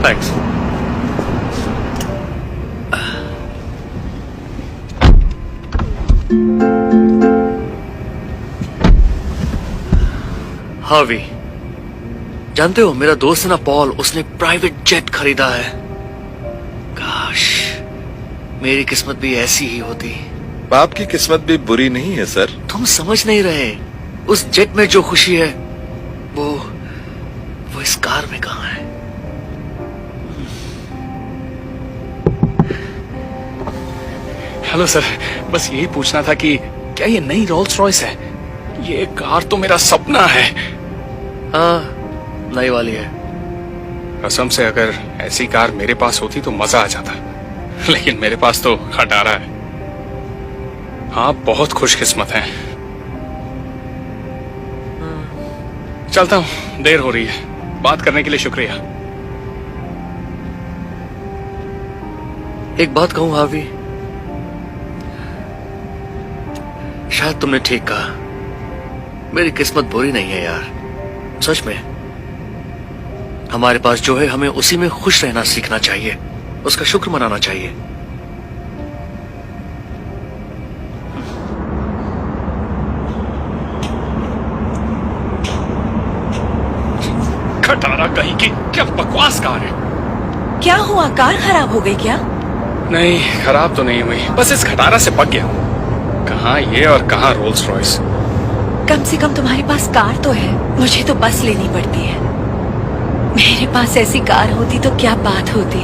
Thanks. हावी, जानते हो मेरा दोस्त है ना पॉल, उसने प्राइवेट जेट खरीदा है। काश मेरी किस्मत भी ऐसी ही होती। आपकी किस्मत भी बुरी नहीं है सर। तुम समझ नहीं रहे, उस जेट में जो खुशी है वो इस कार में कहाँ है। हेलो सर, बस यही पूछना था कि क्या ये नई रोल्स रॉयस है? ये कार तो मेरा सपना है। हाँ, नई वाली है। कसम से अगर ऐसी कार मेरे पास होती तो मजा आ जाता, लेकिन मेरे पास तो खटारा है। हाँ, बहुत खुशकिस्मत हैं। चलता हूँ, देर हो रही है। बात करने के लिए शुक्रिया। एक बात कहूं हावी, शायद तुमने ठीक कहा, मेरी किस्मत बुरी नहीं है यार। सच में हमारे पास जो है हमें उसी में खुश रहना सीखना चाहिए, उसका शुक्र मनाना चाहिए। खटारा कहीं की, क्या बकवास कार है। क्या हुआ, कार खराब हो गई क्या? नहीं, खराब तो नहीं हुई, बस इस खटारा से पक गया हूँ। कहाँ ये और कहाँ रोल्स रॉयस। कम से कम तुम्हारे पास कार तो है, मुझे तो बस लेनी पड़ती है। मेरे पास ऐसी कार होती तो क्या बात होती।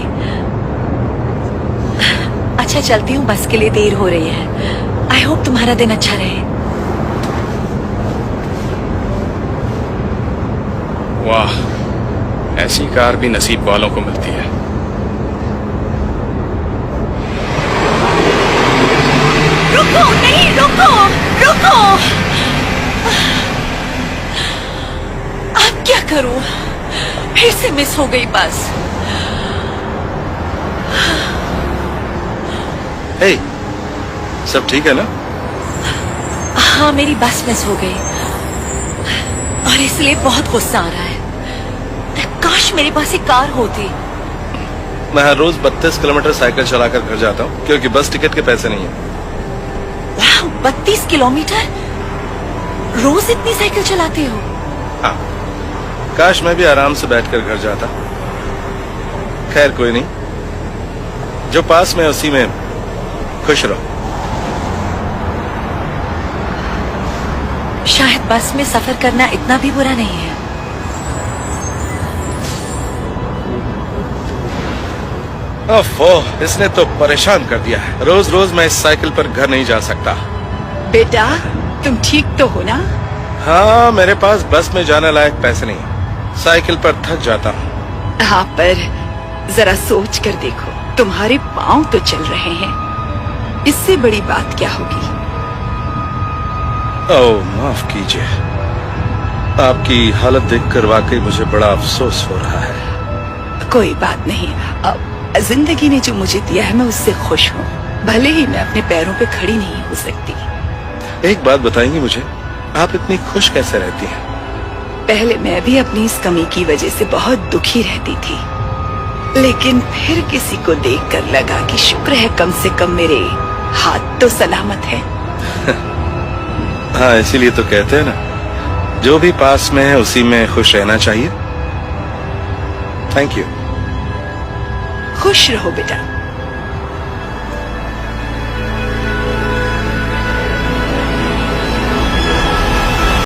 अच्छा चलती हूँ, बस के लिए देर हो रही है। आई होप तुम्हारा दिन अच्छा रहे। वाह, ऐसी कार भी नसीब वालों को मिलती है। रुको, नहीं रुको, रुको। अब क्या करूं? फिर से मिस हो गई बस। हे, सब ठीक है ना? हाँ, मेरी बस मिस हो गई और इसलिए बहुत गुस्सा आ रहा है। काश मेरे पास एक कार होती। मैं हर रोज 32 किलोमीटर साइकिल चलाकर घर जाता हूँ क्योंकि बस टिकट के पैसे नहीं है। 32 किलोमीटर रोज इतनी साइकिल चलाते हो? हाँ, काश मैं भी आराम से बैठकर घर जाता। खैर कोई नहीं, जो पास में उसी में खुश रहो। शायद बस में सफर करना इतना भी बुरा नहीं है। ओफो, इसने तो परेशान कर दिया है। रोज रोज मैं इस साइकिल पर घर नहीं जा सकता। बेटा, तुम ठीक तो हो ना? हाँ, मेरे पास बस में जाने लायक पैसे नहीं, साइकिल पर थक जाता हूँ। हाँ, पर जरा सोच कर देखो, तुम्हारे पाँव तो चल रहे हैं, इससे बड़ी बात क्या होगी। ओह, माफ कीजिए, आपकी हालत देखकर वाकई मुझे बड़ा अफसोस हो रहा है। कोई बात नहीं, अब जिंदगी ने जो मुझे दिया है मैं उससे खुश हूँ, भले ही मैं अपने पैरों पे खड़ी नहीं हो सकती। एक बात बताएंगी मुझे, आप इतनी खुश कैसे रहती हैं? पहले मैं भी अपनी इस कमी की वजह से बहुत दुखी रहती थी, लेकिन फिर किसी को देखकर लगा कि शुक्र है कम से कम मेरे हाथ तो सलामत है। हाँ, इसीलिए तो कहते हैं ना, जो भी पास में है उसी में खुश रहना चाहिए। Thank you. खुश रहो बेटा।